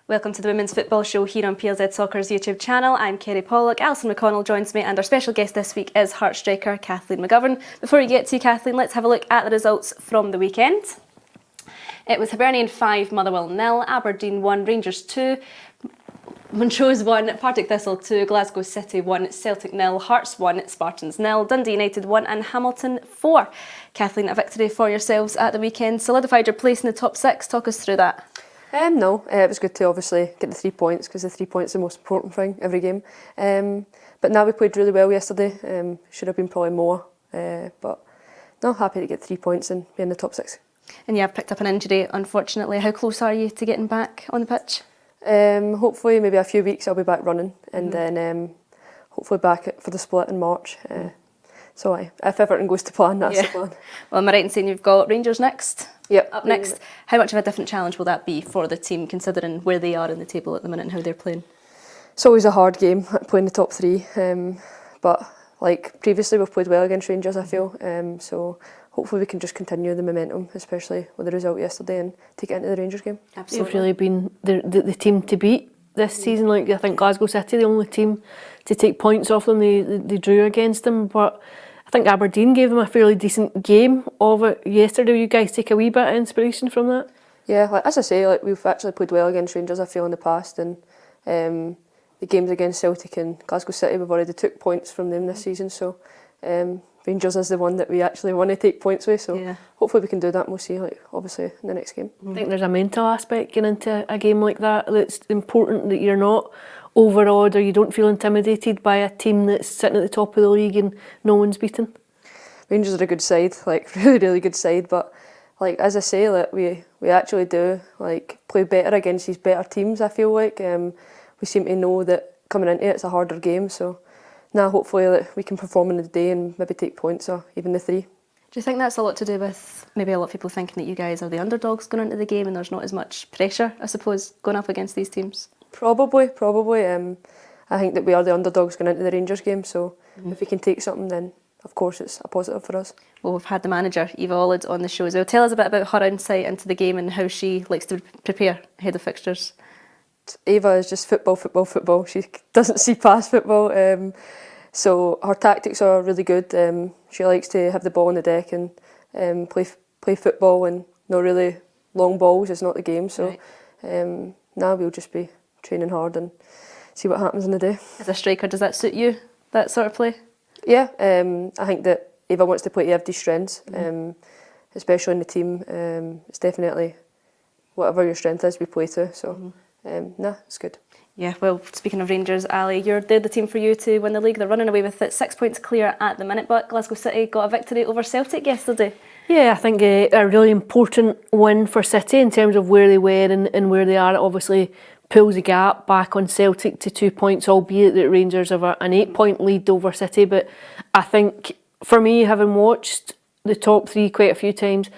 Welcome to the Women's Football Show here on PLZ Soccer's YouTube channel. I'm Kerry Pollock, Alison McConnell joins me, and our special guest this week is Heart striker Kathleen McGovern. Before we get to you, Kathleen, let's have a look at the results from the weekend. It was Hibernian 5, Motherwell 0, Aberdeen 1, Rangers 2, Montrose 1, Partick Thistle 2, Glasgow City 1, Celtic 0, Hearts 1, Spartans 0, Dundee United 1 and Hamilton 4. Kathleen, a victory for yourselves at the weekend, solidified your place in the top 6. Talk us through that. No, it was good to obviously get the 3 points, because the 3 points is the most important thing every game. But now we played really well yesterday. Should have been probably more, but no, happy to get 3 points and be in the top 6. And you have picked up an injury, unfortunately. How close are you to getting back on the pitch? Hopefully maybe a few weeks I'll be back running, and then hopefully back for the split in March. So if everything goes to plan, that's the plan. Well, am I right in saying you've got Rangers next? Yep. Up next. How much of a different challenge will that be for the team, considering where they are in the table at the minute and how they're playing? It's always a hard game, playing the top 3. But like previously, we've played well against Rangers, I feel. So hopefully we can just continue the momentum, especially with the result yesterday, and take it into the Rangers game. Absolutely. They've really been the team to beat this season. Like, I think Glasgow City, the only team to take points off them. They drew against them, but I think Aberdeen gave them a fairly decent game of it yesterday. Will you guys take a wee bit of inspiration from that? Yeah, like, as I say, like, we've actually played well against Rangers, I feel, in the past, and the games against Celtic and Glasgow City, we've already took points from them this season, so Rangers is the one that we actually want to take points with, so hopefully we can do that, and we'll see, like, obviously, in the next game. I think there's a mental aspect getting into a game like that that's important, that you're not overawed or you don't feel intimidated by a team that's sitting at the top of the league and no one's beaten. Rangers are a good side, like, really, really good side, but like, as I say, like, we actually do like play better against these better teams, I feel like. We seem to know that coming into it, it's a harder game, so now hopefully like, we can perform in the day and maybe take points or even the 3. Do you think that's a lot to do with maybe a lot of people thinking that you guys are the underdogs going into the game and there's not as much pressure, I suppose, going up against these teams? Probably. I think that we are the underdogs going into the Rangers game, so if we can take something, then of course it's a positive for us. Well, we've had the manager, Eva Ollid, on the show as well. Tell us a bit about her insight into the game and how she likes to prepare ahead of fixtures. Eva is just football. She doesn't see past football. So her tactics are really good. She likes to have the ball on the deck and play football, and not really long balls is not the game. So now we'll just be training hard and see what happens in the day. As a striker, does that suit you, that sort of play? Yeah, I think that Eva wants to play to everybody's strengths, especially in the team. It's definitely whatever your strength is, we play to. So, it's good. Yeah, well, speaking of Rangers, Ali, they're the team for you to win the league. They're running away with it, 6 points clear at the minute, but Glasgow City got a victory over Celtic yesterday. Yeah, I think a really important win for City in terms of where they were and where they are. It obviously pulls the gap back on Celtic to 2 points, albeit that Rangers have an 8-point lead over City. But I think, for me, having watched the top 3 quite a few times,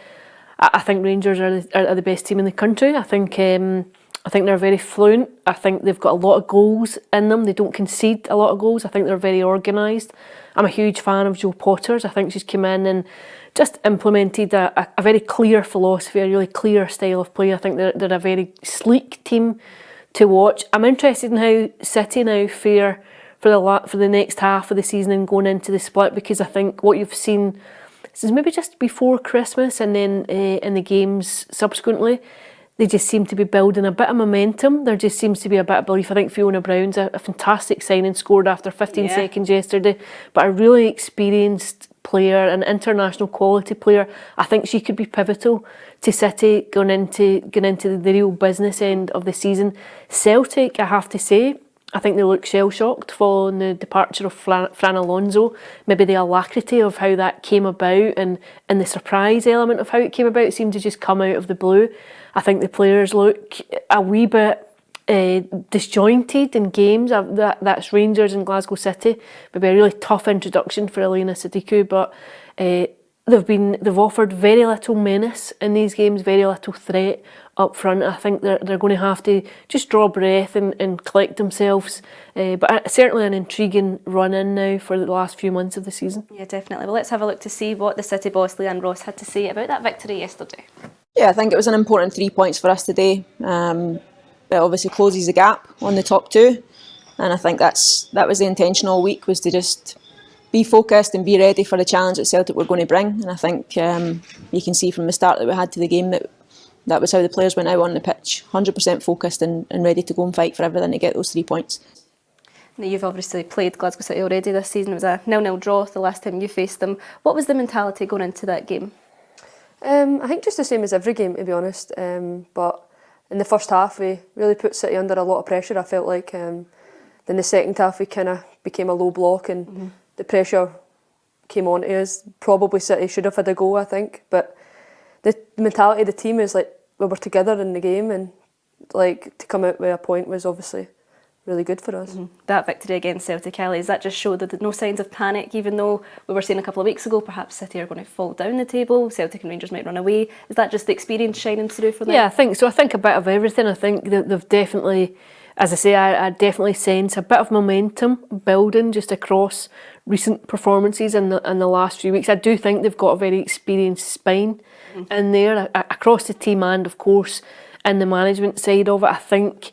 I think Rangers are the best team in the country. I think they're very fluent. I think they've got a lot of goals in them. They don't concede a lot of goals. I think they're very organised. I'm a huge fan of Jo Potters. I think she's come in and just implemented a very clear philosophy, a really clear style of play. I think they're a very sleek team to watch. I'm interested in how City now fare for the next half of the season and going into the split, because I think what you've seen since maybe just before Christmas and then in the games subsequently, they just seem to be building a bit of momentum. There just seems to be a bit of belief. I think Fiona Brown's a fantastic signing, scored after 15 seconds yesterday, but a really experienced player, an international quality player. I think she could be pivotal to City going into the real business end of the season. Celtic, I have to say, I think they look shell-shocked following the departure of Fran Alonso. Maybe the alacrity of how that came about and the surprise element of how it came about seemed to just come out of the blue. I think the players look a wee bit disjointed in games. That's Rangers and Glasgow City. Maybe a really tough introduction for Elena Sadiku, but they've offered very little menace in these games, very little threat up front. I think they're going to have to just draw breath and collect themselves. But certainly an intriguing run in now for the last few months of the season. Yeah, definitely. Well, let's have a look to see what the City boss Leanne Ross had to say about that victory yesterday. Yeah, I think it was an important 3 points for us today. It obviously closes the gap on the top two, and I think that was the intention all week, was to just be focused and be ready for the challenge that Celtic were going to bring. And I think you can see from the start that we had to the game that was how the players went out on the pitch, 100% focused and ready to go and fight for everything to get those 3 points. Now, you've obviously played Glasgow City already this season. It was a 0-0 draw the last time you faced them. What was the mentality going into that game? I think just the same as every game, to be honest. But in the first half, we really put City under a lot of pressure. I felt like then the second half, we kind of became a low block and the pressure came on to us. Probably City should have had a goal, I think. But the mentality of the team is like we were together in the game, and like to come out with a point was obviously really good for us. That victory against Celtic, Ellie, does that just show that there's no signs of panic, even though we were saying a couple of weeks ago perhaps City are going to fall down the table, Celtic and Rangers might run away? Is that just the experience shining through for them? Yeah, I think so. I think a bit of everything. I think that they've definitely, as I say, I definitely sense a bit of momentum building just across recent performances in the last few weeks. I do think they've got a very experienced spine in there across the team, and of course in the management side of it. I think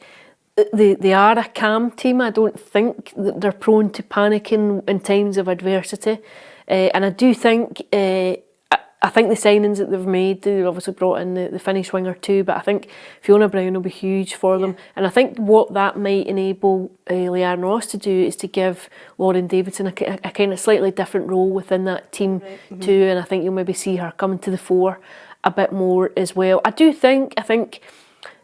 they are a calm team. I don't think that they're prone to panicking in times of adversity, and I do think I think the signings that they've made, they've obviously brought in the Finnish winger too, but I think Fiona Brown will be huge for them. And I think what that might enable Leanne Ross to do is to give Lauren Davidson a kind of slightly different role within that team too, and I think you'll maybe see her coming to the fore a bit more as well. I think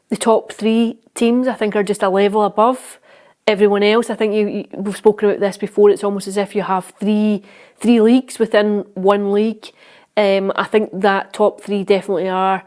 the top three teams, I think, are just a level above everyone else. I think we've spoken about this before, it's almost as if you have three leagues within one league. I think that top three definitely are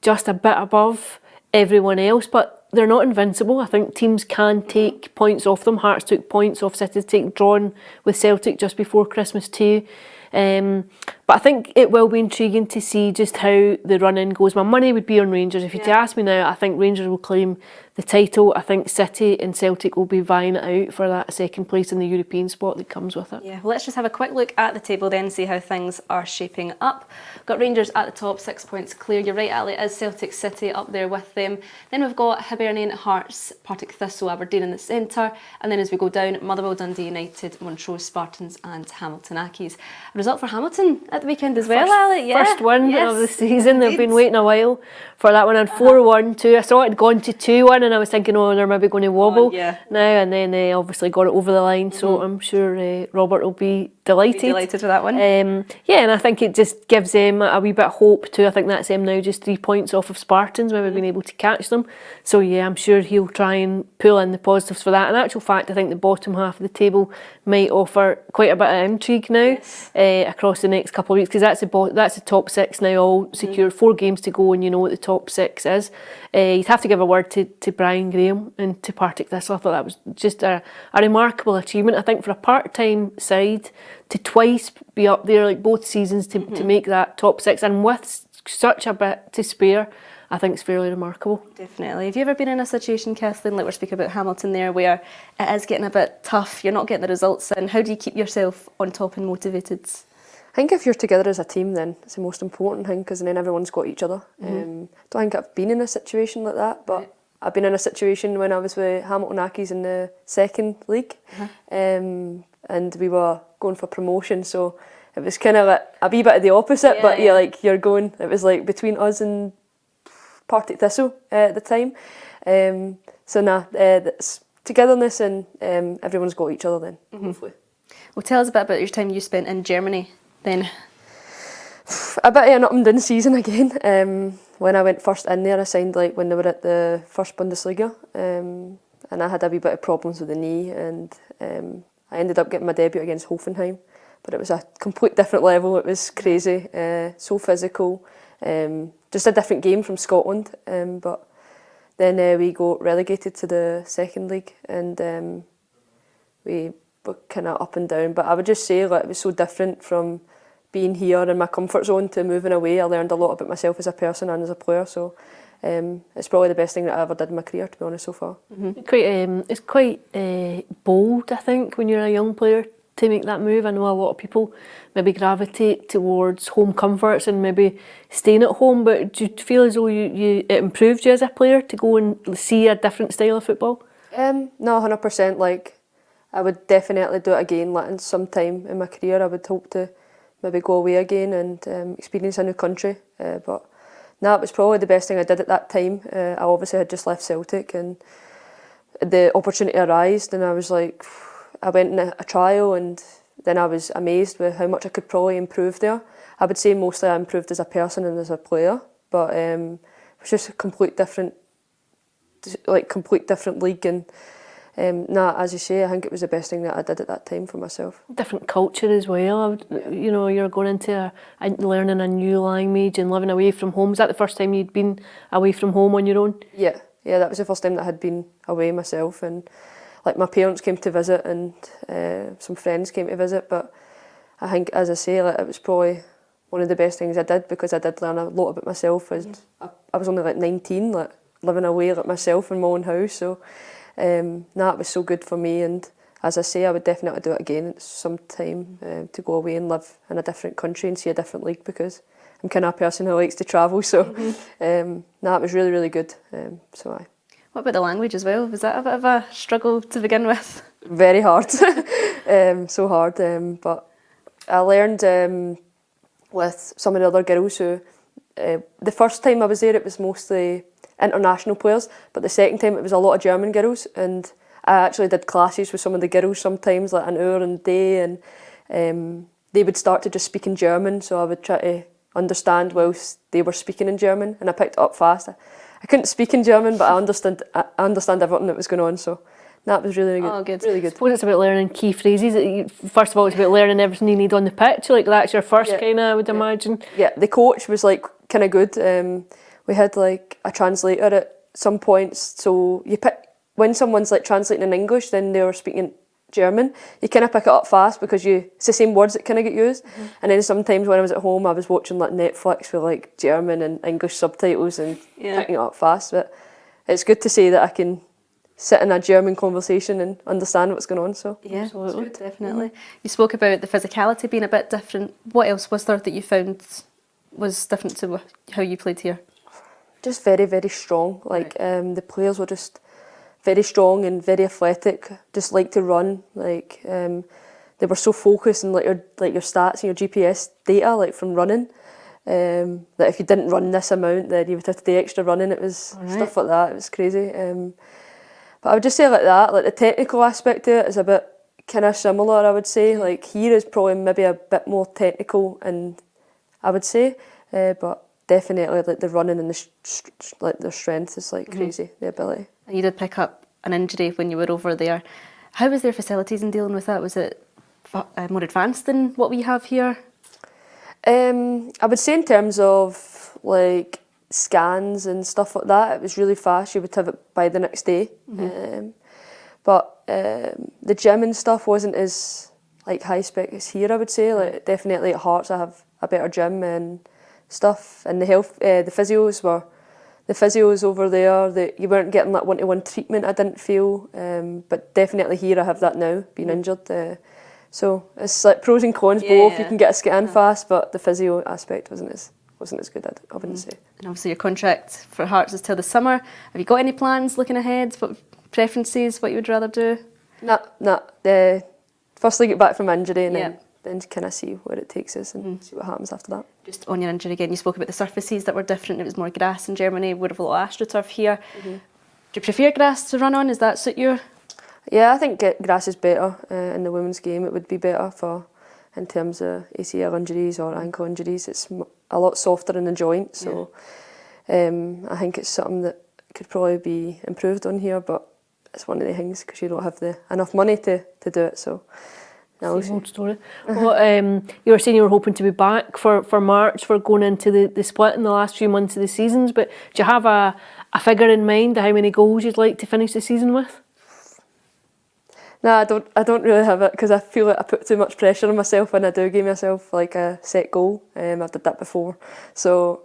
just a bit above everyone else, but they're not invincible. I think teams can take points off them. Hearts took points off City, drawn with Celtic just before Christmas too. But I think it will be intriguing to see just how the run-in goes. My money would be on Rangers. If you'd ask me now, I think Rangers will claim the title. I think City and Celtic will be vying it out for that second place in the European spot that comes with it. Yeah, well, let's just have a quick look at the table then, see how things are shaping up. We've got Rangers at the top, 6 points clear. You're right, Ali, it is Celtic City up there with them. Then we've got Hibernian, Hearts, Partick Thistle, Aberdeen in the centre. And then as we go down, Motherwell, Dundee United, Montrose Spartans and Hamilton Accies. A result for Hamilton at the weekend as well, Ali. Yeah. First win of the season. They've been waiting a while for that one, and 4-1 too. I saw it had gone to 2-1 and I was thinking, oh, they're maybe going to wobble now, and then they obviously got it over the line, so I'm sure Robert will be delighted. Delighted with that one. Yeah, and I think it just gives them a wee bit of hope too. I think that's them now just 3 points off of Spartans, maybe being able to catch them. So yeah, I'm sure he'll try and pull in the positives for that. In actual fact, I think the bottom half of the table might offer quite a bit of intrigue now across the next couple of weeks, because that's the top six now all secured. 4 games to go and you know what the top 6 is. You'd have to give a word to Brian Graham and to Partick Thistle. I thought that was just a remarkable achievement. I think for a part-time side to twice be up there, like both seasons, to make that top 6 and with such a bit to spare, I think it's fairly remarkable. Definitely. Have you ever been in a situation, Kathleen, like we're speaking about Hamilton there, where it is getting a bit tough, you're not getting the results in? How do you keep yourself on top and motivated? I think if you're together as a team, then it's the most important thing, because then everyone's got each other. Don't think I've been in a situation like that, but I've been in a situation when I was with Hamilton Accies in the second league, and we were going for promotion, so it was kind of like a wee bit of the opposite, but you're going, it was like between us and Partick Thistle at the time. It's togetherness, and everyone's got each other then, hopefully. Well, tell us a bit about your time you spent in Germany then. A bit of an up and down season again. When I went first in there, I signed like when they were at the first Bundesliga, and I had a wee bit of problems with the knee, and I ended up getting my debut against Hoffenheim, but it was a complete different level. It was crazy, so physical, just a different game from Scotland, but then we got relegated to the second league, and we were kind of up and down, but I would just say like it was so different from being here in my comfort zone to moving away, I learned a lot about myself as a person and as a player. So it's probably the best thing that I ever did in my career, to be honest, so far. It's quite bold, I think, when you're a young player to make that move. I know a lot of people maybe gravitate towards home comforts and maybe staying at home, but do you feel as though it improved you as a player to go and see a different style of football? No, 100%. Like, I would definitely do it again. Like, in some time in my career, I would hope to maybe go away again and experience a new country. But no, it was probably the best thing I did at that time. I obviously had just left Celtic and the opportunity arose, and I was like, I went in a trial, and then I was amazed with how much I could probably improve there. I would say mostly I improved as a person and as a player, but it was just a complete different league. And as you say, I think it was the best thing that I did at that time for myself. Different culture as well. You know, you're going into learning a new language and living away from home. Was that the first time you'd been away from home on your own? Yeah, that was the first time that I had been away myself, and like my parents came to visit and some friends came to visit. But I think, as I say, like, it was probably one of the best things I did, because I did learn a lot about myself. I was only like 19, like living away like myself in my own house. So it was so good for me. And as I say, I would definitely do it again at some time, to go away and live in a different country and see a different league, because I'm kind of a person who likes to travel. So it was really, really good. What about the language as well? Was that a bit of a struggle to begin with? Very hard. So hard. But I learned with some of the other girls who, the first time I was there, it was mostly international players, but the second time it was a lot of German girls, and I actually did classes with some of the girls sometimes, like an hour a day, and they would start to just speak in German, so I would try to understand whilst they were speaking in German, and I picked it up fast. I couldn't speak in German, but I understand everything that was going on, so that was really good. Oh, good. Really good. I suppose it's about learning key phrases. First of all, it's about learning everything you need on the pitch. Like, that's your first kind of, I would imagine. Yeah, the coach was like kind of good. We had like a translator at some points, so when someone's like translating in English, then they were speaking German, you kind of pick it up fast, because it's the same words that kind of get used. And then sometimes when I was at home, I was watching like Netflix with like German and English subtitles and picking it up fast. But it's good to say that I can sit in a German conversation and understand what's going on. So yeah, absolutely, definitely. You spoke about the physicality being a bit different. What else was there that you found was different to how you played here? Just very, very strong. Like the players were just very strong and very athletic. Just like to run. Like they were so focused on like your stats and your GPS data, like from running. That if you didn't run this amount, then you would have to do extra running. It was stuff like that. It was crazy. But I would just say like that. Like the technical aspect of it is a bit kind of similar. I would say like here is probably maybe a bit more technical, and I would say, but definitely like the running and the strength is like crazy. The ability. And you did pick up an injury when you were over there. How was their facilities in dealing with that? Was it more advanced than what we have here? I would say in terms of like scans and stuff like that, it was really fast. You would have it by the next day. But the gym and stuff wasn't as like high spec as here, I would say. Like definitely at Hearts I have a better gym and stuff, and the physios over there, you weren't getting that one-to-one treatment, I didn't feel, but definitely here I have that now, being injured. So it's like pros and cons both. You can get a scan fast, but the physio aspect wasn't as good, I wouldn't say. And obviously your contract for Hearts is till the summer. Have you got any plans looking ahead? What preferences, what you would rather do? Nah. Firstly get back from injury, and then kind of see where it takes us and see what happens after that. Just on your injury again, you spoke about the surfaces that were different. It was more grass in Germany. We'd have a lot of AstroTurf here. Do you prefer grass to run on? Does that suit you? Yeah, I think grass is better in the women's game. It would be better in terms of ACL injuries or ankle injuries. It's a lot softer in the joint, so I think it's something that could probably be improved on here, but it's one of the things because you don't have enough money to do it. So. Old story. Well, you were saying you were hoping to be back for March for going into the split in the last few months of the seasons, but do you have a figure in mind of how many goals you'd like to finish the season with? No, I don't really have it because I feel like I put too much pressure on myself when I do give myself like a set goal. I've did that before. So,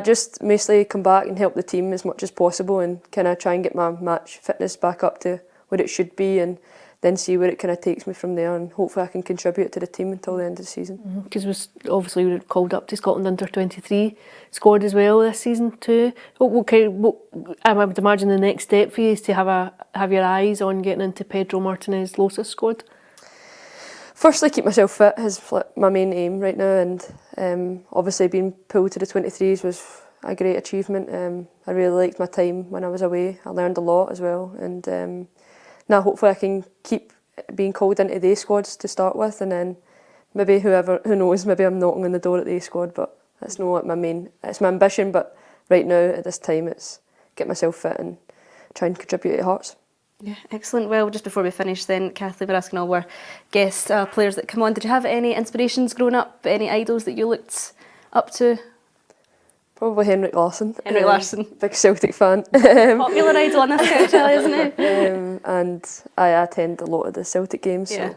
just mostly come back and help the team as much as possible and kind of try and get my match fitness back up to where it should be and then see where it kind of takes me from there, and hopefully I can contribute to the team until the end of the season. Because obviously we were called up to Scotland under 23 squad as well this season too. I would imagine the next step for you is to have your eyes on getting into Pedro Martinez Losa's squad. Firstly, keep myself fit is my main aim right now, and obviously being pulled to the 23s was a great achievement. I really liked my time when I was away. I learned a lot as well, and now hopefully I can keep being called into the A squads to start with, and then maybe who knows, maybe I'm knocking on the door at the A squad, but that's not it's my ambition, but right now at this time it's get myself fit and try and contribute to Hearts. Yeah, excellent. Well, just before we finish then, Kathleen, we're asking all our guest players that come on, did you have any inspirations growing up, any idols that you looked up to? Probably Henrik Larsson. Henrik Larsson. Big Celtic fan. Popular idol on this couch, isn't he? And I attend a lot of the Celtic games, yeah.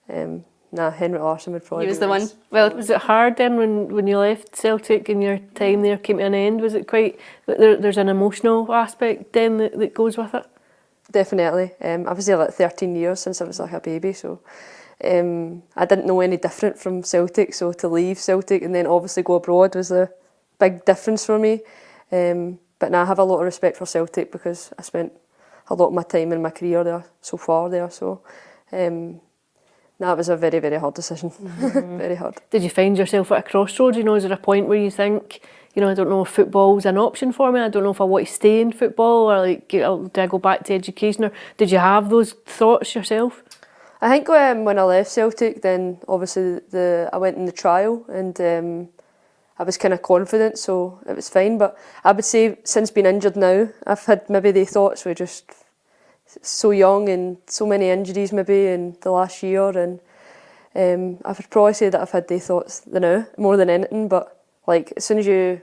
so Henrik Larsson would probably He was be the one. nice. Well, was it hard then when you left Celtic and your time there came to an end? Was it quite, there's an emotional aspect then that goes with it? Definitely. I was there like 13 years since I was like a baby, so I didn't know any different from Celtic, so to leave Celtic and then obviously go abroad was a big difference for me. But now I have a lot of respect for Celtic because I spent a lot of my time in my career there so far there, so it was a very, very hard decision. Very hard. Did you find yourself at a crossroads? Is there a point where you think, I don't know if football's an option for me, I don't know if I want to stay in football, or do I go back to education, or did you have those thoughts yourself? I think when I left Celtic, then obviously I went in the trial and I was kind of confident, so it was fine. But I would say since being injured now, I've had maybe the thoughts were just so young and so many injuries maybe in the last year, and I would probably say that I've had the thoughts now more than anything. But like as soon as a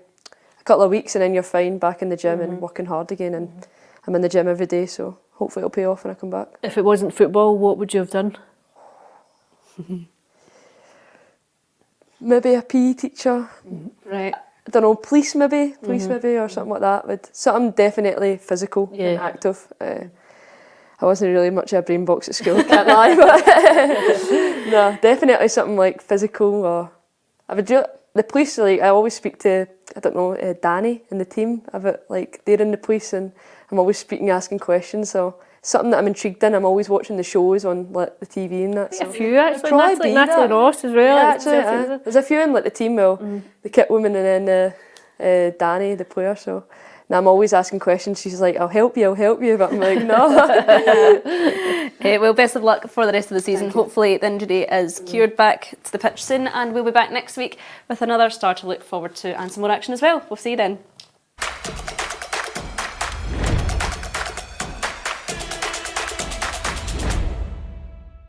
couple of weeks and then you're fine back in the gym and working hard again, and I'm in the gym every day, so hopefully it'll pay off when I come back. If it wasn't football, what would you have done? Maybe a PE teacher. Right. I don't know, police maybe, or something like that. But something definitely physical and active. I wasn't really much of a brain box at school, can't lie. But no, definitely something like physical. Or I would do the police. Like I always speak to, Danny in the team. They're in the police, and I'm always speaking, asking questions. So something that I'm intrigued in. I'm always watching the shows on the TV and that. A few actually, Natalie Ross as well. Yeah, actually, there's a few in the team. The kit woman and then Danny, the player. So now I'm always asking questions. She's like, I'll help you, but I'm like, no. Well, best of luck for the rest of the season. Hopefully the injury is cured, back to the pitch soon, and we'll be back next week with another star to look forward to and some more action as well. We'll see you then.